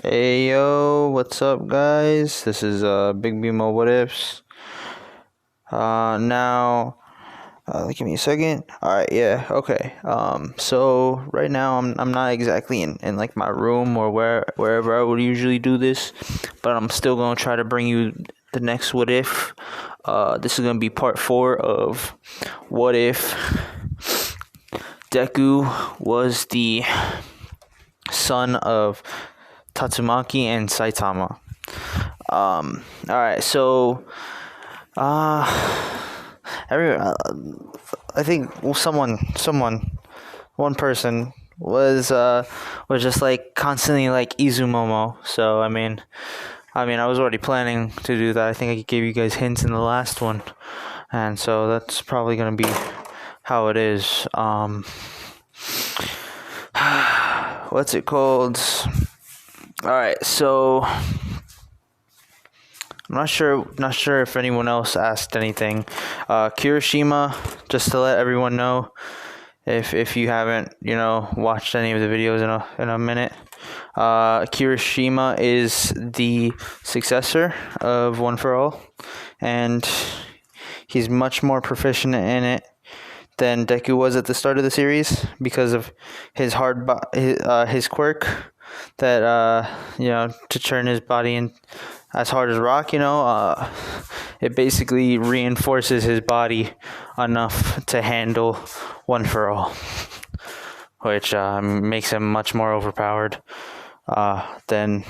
Hey yo, what's up, guys? This is Big BMO What Ifs. Give me a second. All right, yeah, okay. So right now I'm not exactly in like my room or wherever I would usually do this, but I'm still gonna try to bring you the next What If. This is gonna be part 4 of What If Deku was the son of Tatsumaki and Saitama. All right, so uh, I think one person was just like constantly like Izumomo. So I was already planning to do that. I think I gave you guys hints in the last one, and so that's probably gonna be how it is. What's it called? All right, so I'm not sure if anyone else asked anything. Kirishima, just to let everyone know, if you haven't watched any of the videos in a minute, Kirishima is the successor of One for All, and he's much more proficient in it than Deku was at the start of the series because of his his quirk that to turn his body in as hard as rock. It basically reinforces his body enough to handle One for All, which makes him much more overpowered than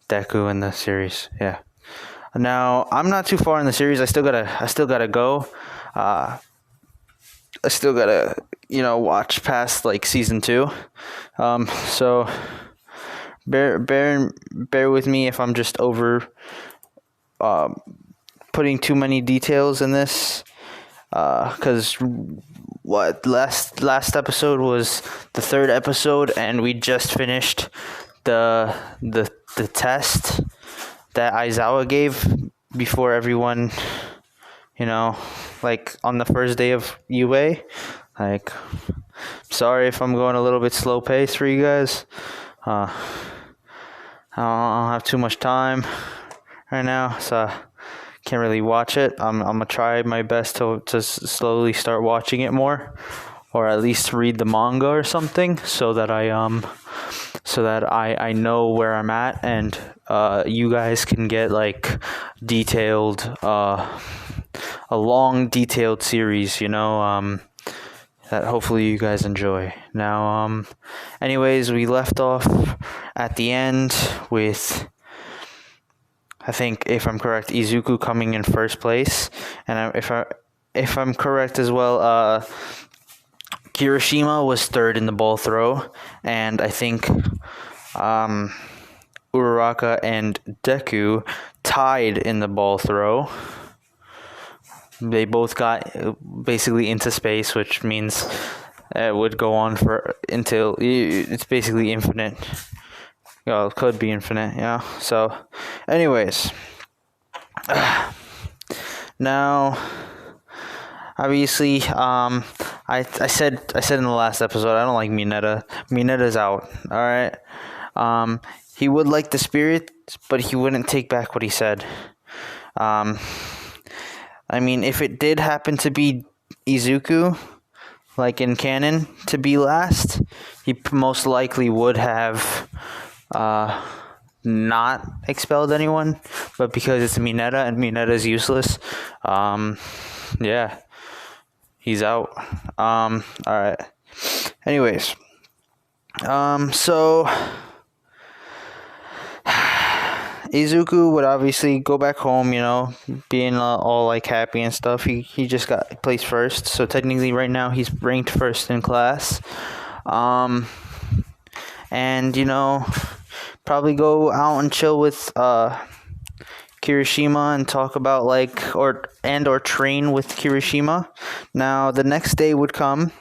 Deku in the series. Yeah. Now I'm not too far in the series. I still gotta go. I still gotta watch past like season 2. So bear with me if I'm just over putting too many details in this, because last episode was the 3rd episode, and we just finished the test that Aizawa gave before everyone, like on the first day of UA. Like, sorry if I'm going a little bit slow pace for you guys. I don't have too much time right now, so can't really watch it. I'm gonna try my best to slowly start watching it more, or at least read the manga or something, so that I know where I'm at, and you guys can get like detailed a long detailed series, that hopefully you guys enjoy. Now, anyways, we left off at the end with, I think, if I'm correct, Izuku coming in first place, and if I'm correct as well, Kirishima was 3rd in the ball throw, and I think Uraraka and Deku tied in the ball throw. They both got basically into space, which means it would go on until it's basically infinite. Well, it could be infinite, yeah. So, anyways, now, obviously, I said in the last episode, I don't like Mineta. Mineta's out. All right. He would like the spirit, but he wouldn't take back what he said. If it did happen to be Izuku, like in canon, to be last, he most likely would have not expelled anyone. But because it's Mineta and Mineta's useless, yeah, he's out. Alright. Anyways, so Izuku would obviously go back home, being all like happy and stuff. He just got placed first, so technically right now he's ranked first in class. And probably go out and chill with Kirishima and talk about or train with Kirishima. Now the next day would come,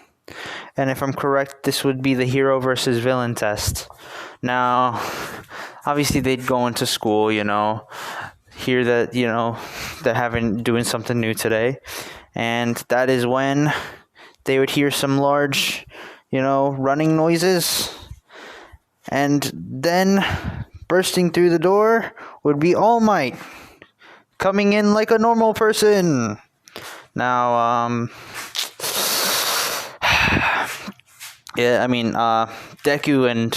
and if I'm correct, this would be the hero versus villain test. Now, obviously they'd go into school, hear that, they're doing something new today. And that is when they would hear some large, running noises. And then, bursting through the door would be All Might, coming in like a normal person. Now, yeah, I mean, Deku and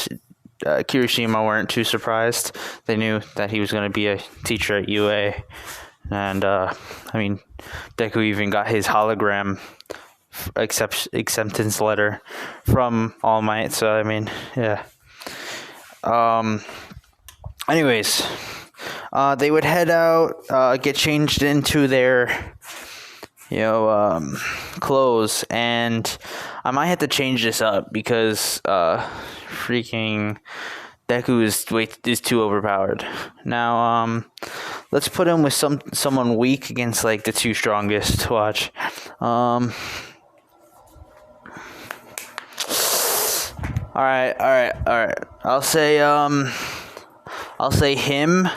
Kirishima weren't too surprised. They knew that he was going to be a teacher at UA. And, I mean, Deku even got his hologram acceptance letter from All Might. So, I mean, yeah. Anyways, they would head out, get changed into their, clothes, and I might have to change this up because freaking Deku is too overpowered. Now, let's put him with someone weak against like the two strongest. Watch. All right. I'll say him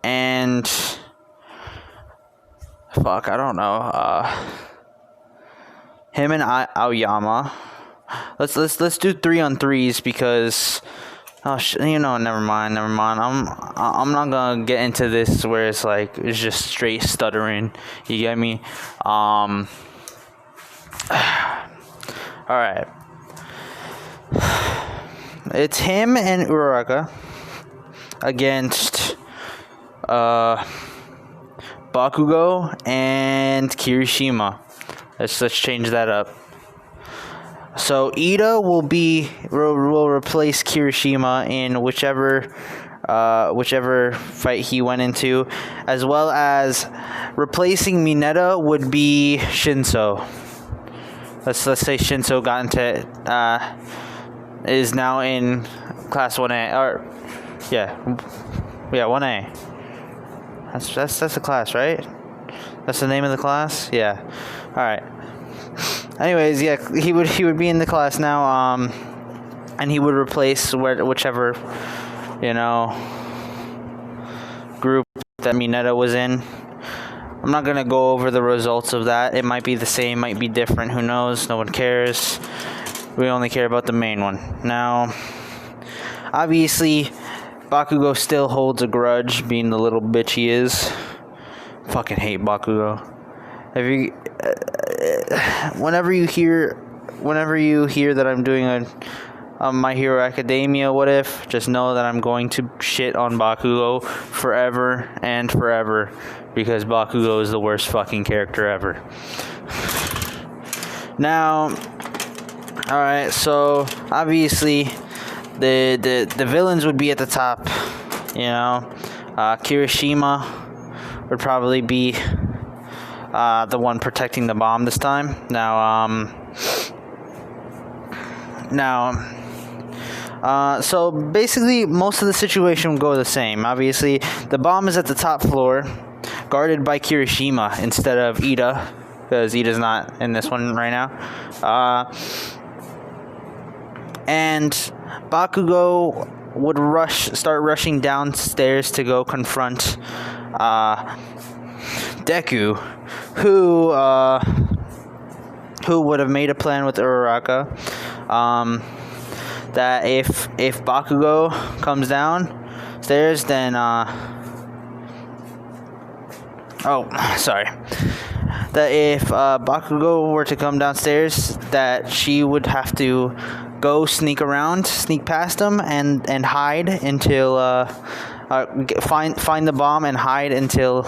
and fuck, I don't know. Him and Aoyama. Let's do 3-on-3s because never mind. I'm not gonna get into this where it's like it's just straight stuttering. You get me? All right. It's him and Uraraka against Bakugo and Kirishima. Let's change that up. So Ida will replace Kirishima in whichever fight he went into, as well as replacing Mineta would be Shinso. Let's say Shinso got into is now in class 1A, or yeah 1A. That's the class, right? That's the name of the class. Yeah. All right. Anyways, yeah, he would be in the class now, and he would replace whichever group that Mineta was in. I'm not gonna go over the results of that. It might be the same, might be different. Who knows? No one cares. We only care about the main one. Now, obviously, Bakugo still holds a grudge, being the little bitch he is. Fucking hate Bakugo. Whenever you hear that I'm doing a My Hero Academia what if, just know that I'm going to shit on Bakugo forever and forever, because Bakugo is the worst fucking character ever. Now, alright, so obviously the villains would be at the top. Kirishima would probably be the one protecting the bomb this time. So basically most of the situation would go the same. Obviously, the bomb is at the top floor, guarded by Kirishima instead of Ida, because Ida's not in this one right now. And Bakugo would start rushing downstairs to go confront Deku, who would have made a plan with Uraraka, that if Bakugo comes downstairs, then that if Bakugo were to come downstairs, that she would have to go sneak past him and hide until find the bomb and hide until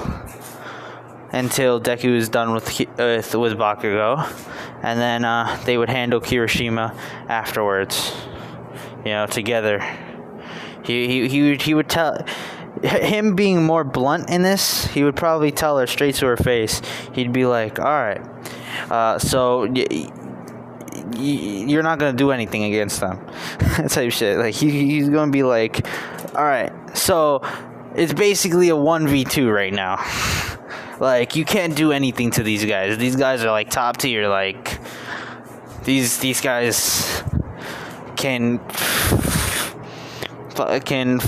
Deku is done with Bakugo, and then they would handle Kirishima afterwards. Together. He would tell. Him being more blunt in this, he would probably tell her straight to her face. He'd be like, "All right, so you're not gonna do anything against them," type shit. Like he's gonna be like, "All right, so it's basically a 1v2 right now. Like you can't do anything to these guys. These guys are like top tier. Like these guys can fucking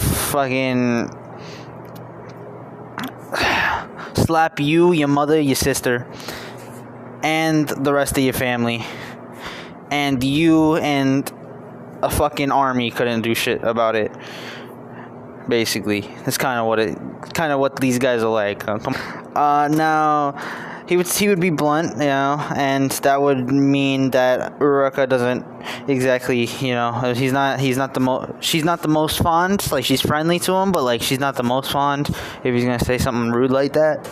slap you, your mother, your sister, and the rest of your family, and you and a fucking army couldn't do shit about it. Basically, that's kind of what these guys are like. Now, he would be blunt, and that would mean that Uraraka doesn't exactly, she's not the most fond. Like, she's friendly to him, but like she's not the most fond if he's gonna say something rude like that,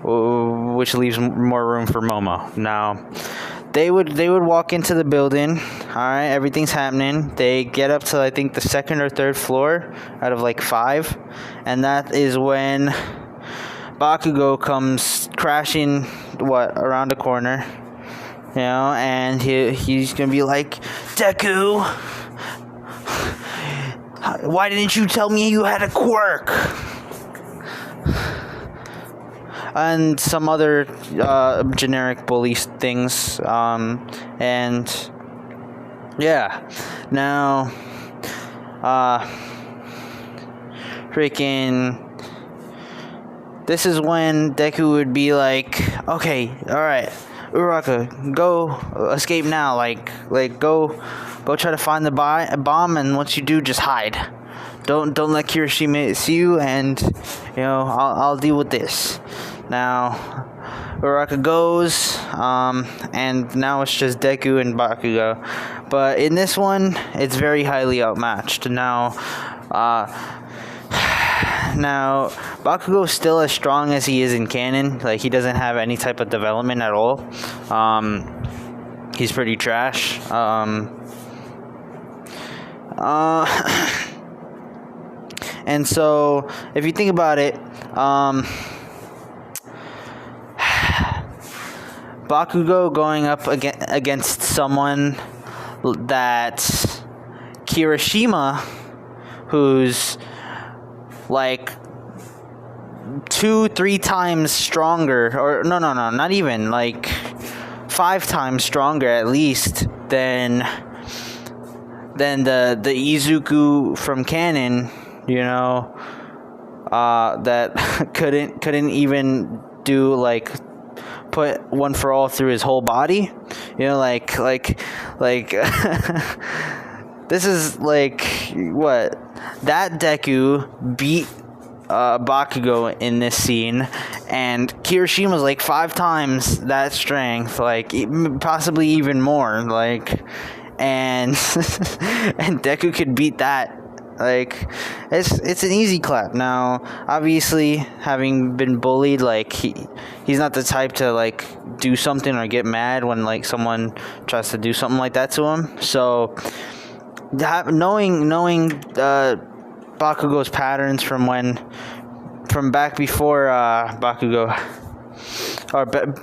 which leaves more room for Momo. Now, they would walk into the building. All right, everything's happening. They get up to, I think, the second or third floor out of like 5, and that is when Bakugo comes crashing around the corner, and he's gonna be like, Deku, why didn't you tell me you had a quirk? And some other generic bully things, and yeah, now, freaking, this is when Deku would be like, okay, alright, Uraraka, go escape now, like go try to find the bomb, and once you do, just hide. Don't let Kirishima see you, and I'll deal with this. Now, Uraraka goes, and now it's just Deku and Bakugo. But in this one, it's very highly outmatched. Now, Bakugo's still as strong as he is in canon. Like, he doesn't have any type of development at all. He's pretty trash. And so, if you think about it, Bakugo going up against someone that Kirishima, who's like 2-3 times stronger, or no, not even, like 5 times stronger at least than the Izuku from canon, that couldn't even do, like, put One for All through his whole body, like this is like what that Deku beat Bakugo in this scene, and Kirishima's like 5 times that strength, like possibly even more, like, and and Deku could beat that. Like, it's an easy clap. Now, obviously, having been bullied, like, he's not the type to, like, do something or get mad when, like, someone tries to do something like that to him. So, knowing Bakugo's patterns from back before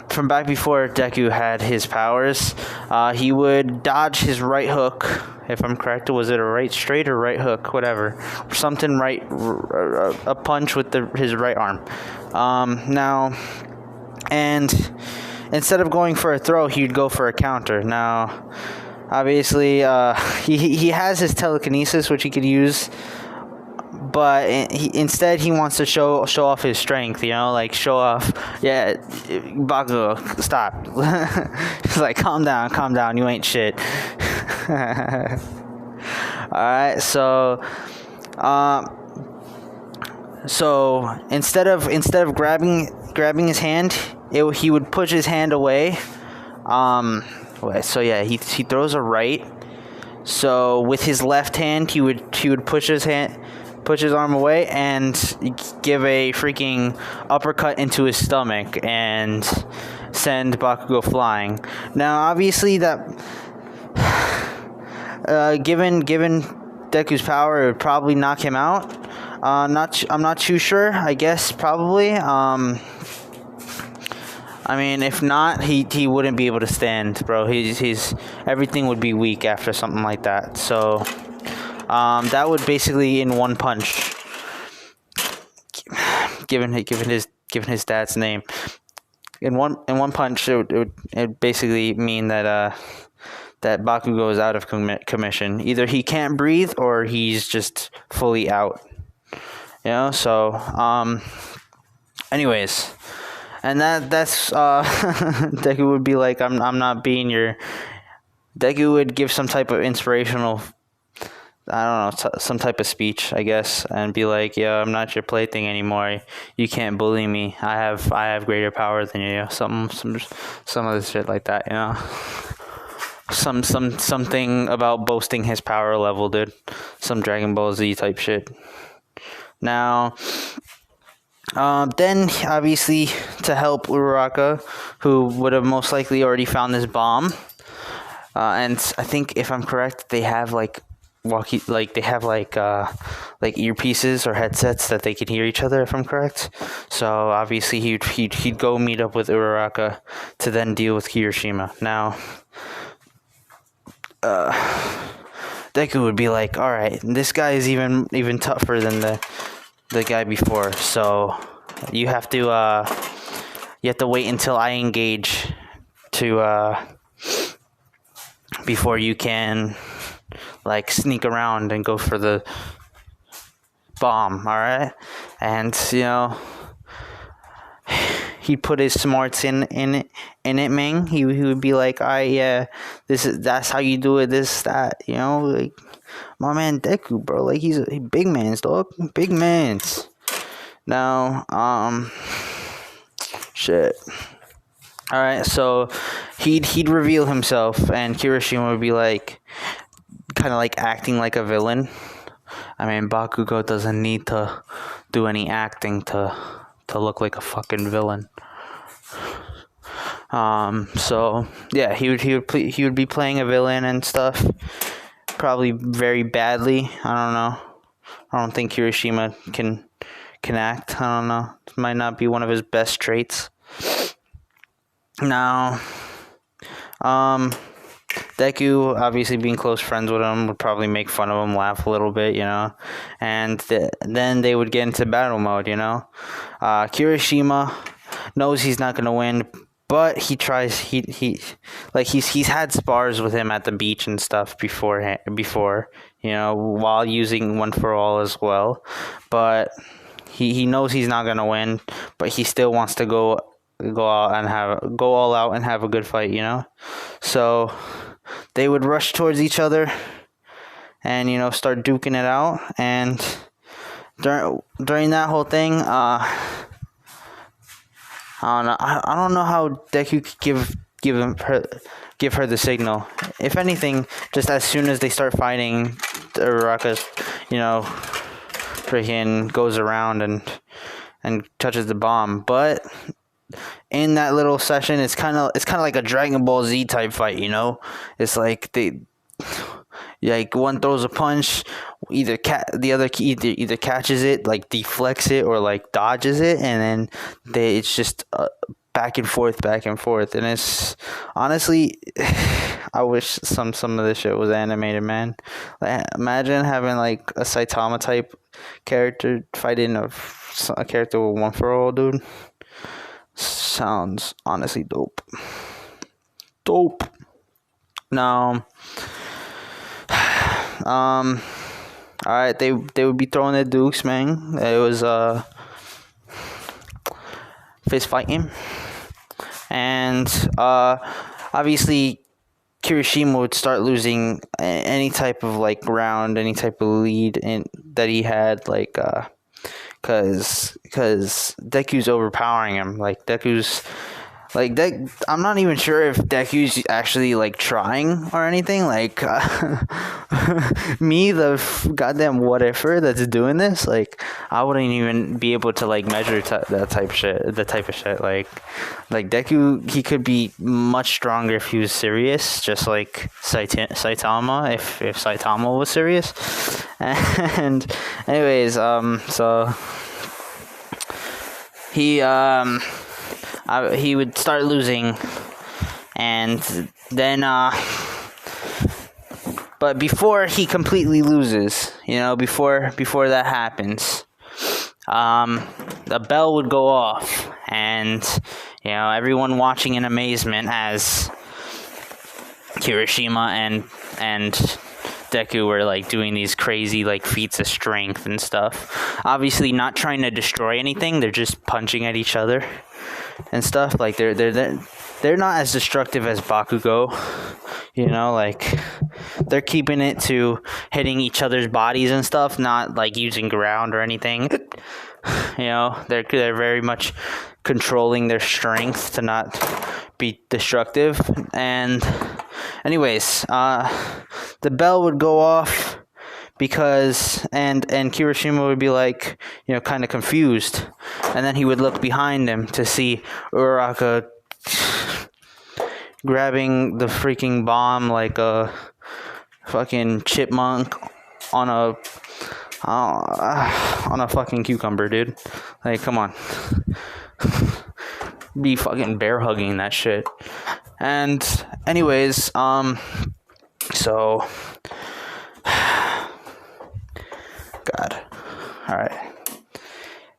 from back before Deku had his powers, he would dodge his right hook. If I'm correct, was it a right straight or right hook, whatever, something right, a punch with his right arm. Now, and instead of going for a throw, he'd go for a counter. Now, obviously, he has his telekinesis, which he could use, but instead he wants to show off his strength, like show off. Yeah, Bakugo, stop. He's like, calm down, you ain't shit. Alright, so instead of grabbing his hand, he would push his hand away. So yeah, he throws a right. So with his left hand, he would push his arm away and give a freaking uppercut into his stomach and send Bakugo flying. Now, obviously, that given Deku's power, it would probably knock him out. I'm not too sure. I guess probably. I mean, if not, he wouldn't be able to stand, bro. He's everything would be weak after something like that. So, that would basically, in one punch, given his dad's name, in one punch, it would basically mean that Bakugo is out of commission. Either he can't breathe or he's just fully out. So anyways, and that's Deku would be like, I'm not being your. Deku would give some type of inspirational I don't know, some type of speech, I guess, and be like, "Yeah, I'm not your plaything anymore. You can't bully me. I have greater power than you." Some of the shit like that, you know. Something about boasting his power level, dude. Some Dragon Ball Z type shit. Now, then obviously to help Uraraka, who would have most likely already found this bomb, and I think if I'm correct, they have like earpieces or headsets that they can hear each other, if I'm correct. So obviously he'd go meet up with Uraraka to then deal with Kirishima. Now, Deku would be like, all right, this guy is even tougher than the guy before, so you have to wait until I engage to before you can like sneak around and go for the bomb, all right? And you know, he'd put his smarts in it, man. He would be like, yeah, that's how you do it, this, that, you know, like, my man Deku, bro, like, he's big man's, dog, big man's. Now, shit. All right, so he'd reveal himself, and Kirishima would be like, kind of like acting like a villain. I mean, Bakugo doesn't need to do any acting to look like a fucking villain. So yeah, he would be playing a villain and stuff, probably very badly. I don't know. I don't think Kirishima can act. I don't know. It might not be one of his best traits. Now, Deku, obviously being close friends with him, would probably make fun of him, laugh a little bit, you know, and then they would get into battle mode, you know. Kirishima knows he's not gonna win, but he tries. He's had spars with him at the beach and stuff before, you know, while using One for All as well, but he knows he's not gonna win, but he still wants to go all out and have a good fight, you know. So they would rush towards each other and, you know, start duking it out. And during that whole thing, I don't know. I don't know how Deku could give her the signal. If anything, just as soon as they start fighting, Uraraka, you know, freaking goes around and touches the bomb. But in that little session, it's kind of like a Dragon Ball Z type fight, you know. It's like like one throws a punch, the other either catches it, like deflects it, or like dodges it, and then it's just back and forth, and it's honestly, I wish some of this shit was animated, man. Like, imagine having like a Saitama type character fighting a character with One for All, dude. Sounds honestly dope. Now, all right, they would be throwing their dukes, man. It was fist fighting, and obviously Kirishima would start losing any type of like round, any type of lead that he had, like cause Deku's overpowering him. Like Deku's like I'm not even sure if Deku's actually like trying or anything. Like me, the goddamn what ifer that's doing this, like I wouldn't even be able to like measure the type of shit. Like Deku, he could be much stronger if he was serious, just like Saitama if Saitama was serious. And anyways, so he would start losing, and then but before he completely loses, you know, before that happens, the bell would go off, and you know, everyone watching in amazement as Kirishima and Deku were like doing these crazy like feats of strength and stuff. Obviously not trying to destroy anything, they're just punching at each other and stuff. Like they're not as destructive as Bakugo, You know, like, they're keeping it to hitting each other's bodies and stuff, not like using ground or anything. You know, they're very much controlling their strength to not be destructive. And anyways, the bell would go off because and Kirishima would be like, you know, kind of confused, and then he would look behind him to see Uraraka grabbing the freaking bomb like a fucking chipmunk on a fucking cucumber, dude. Like, come on. Be fucking bear hugging that shit. And anyways, so God. Alright.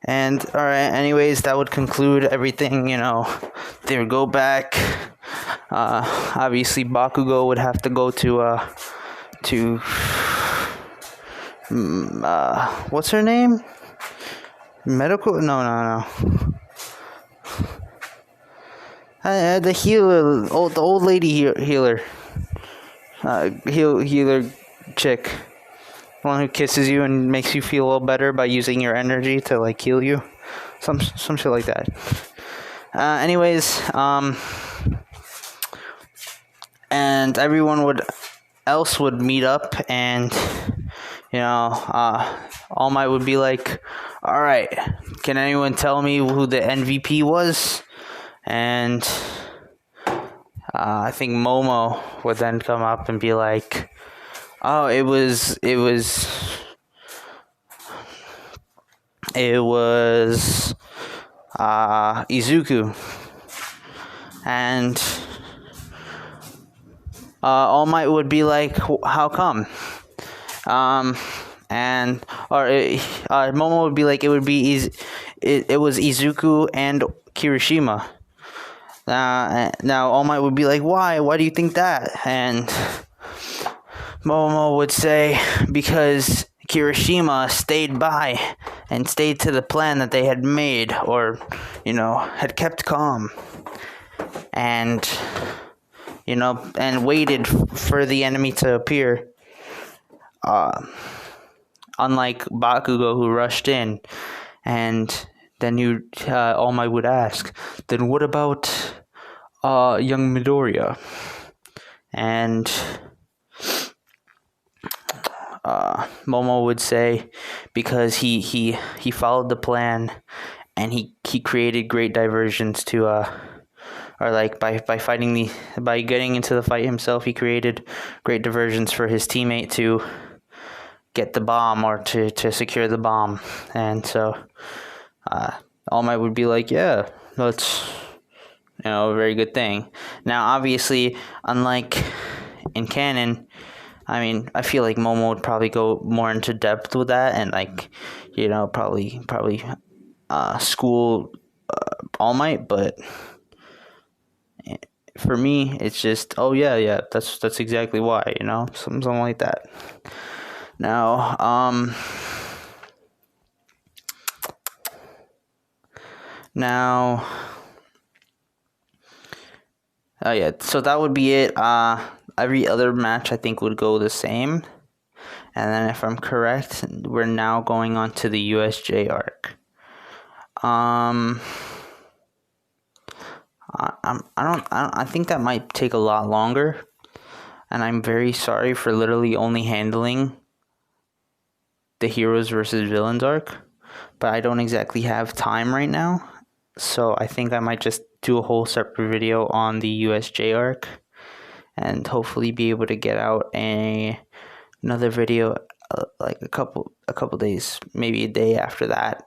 And alright, anyways, that would conclude everything, you know. They would go back. Obviously Bakugo would have to go to what's her name? Medical? No. The healer, the old lady healer. Healer chick. One who kisses you and makes you feel a little better by using your energy to like heal you. Some shit like that. Anyways, and everyone else would meet up, and you know, All Might would be like, all right, can anyone tell me who the MVP was? And I think Momo would then come up and be like, oh, it was Izuku. And All Might would be like, how come? Momo would be like, it was Izuku and Kirishima. Now All Might would be like, why do you think that? And Momo would say, because Kirishima stayed by and stayed to the plan that they had made, or, you know, had kept calm, and, you know, and waited for the enemy to appear. Unlike Bakugo, who rushed in, and then All Might would ask, then what about young Midoriya? And Momo would say, because he followed the plan, and he created great diversions to or like by getting into the fight himself, he created great diversions for his teammate to get the bomb, or to secure the bomb. And so All Might would be like, yeah, that's, you know, a very good thing. Now obviously, unlike in canon, I mean, I feel like Momo would probably go more into depth with that, and like, you know, probably school All Might, but for me, it's just, oh yeah, that's exactly why, you know, something like that. Now, so that would be it. Every other match I think would go the same. And then if I'm correct, we're now going on to the USJ arc. I think that might take a lot longer, and I'm very sorry for literally only handling the heroes versus villains arc, but I don't exactly have time right now, so I think I might just do a whole separate video on the USJ arc, and hopefully be able to get out another video like a couple days, maybe a day after that,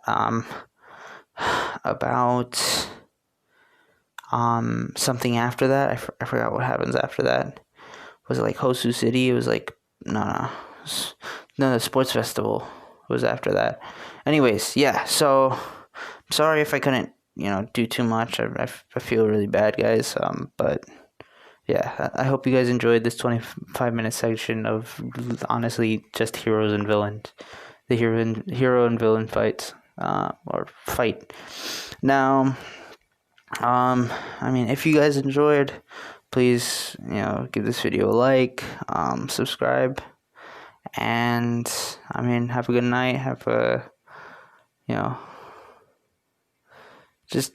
about something after that. I forgot what happens after that. Was it like Hosu City? It was like no, the sports festival was after that. Anyways, yeah, so I'm sorry if I couldn't, you know, do too much. I feel really bad, guys, but yeah, I hope you guys enjoyed this 25-minute section of honestly just heroes and villains, the hero and villain fights, or fight. Now, I mean, if you guys enjoyed, please, give this video a like, subscribe, and have a good night. Have a, just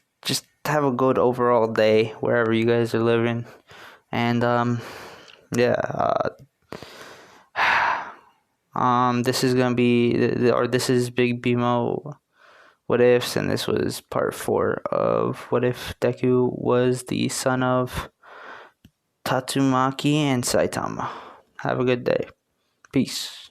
have a good overall day wherever you guys are living. And yeah. This is gonna be this is Big Bimo What Ifs, and this was part 4 of What If Deku was the son of Tatsumaki and Saitama. Have a good day. Peace.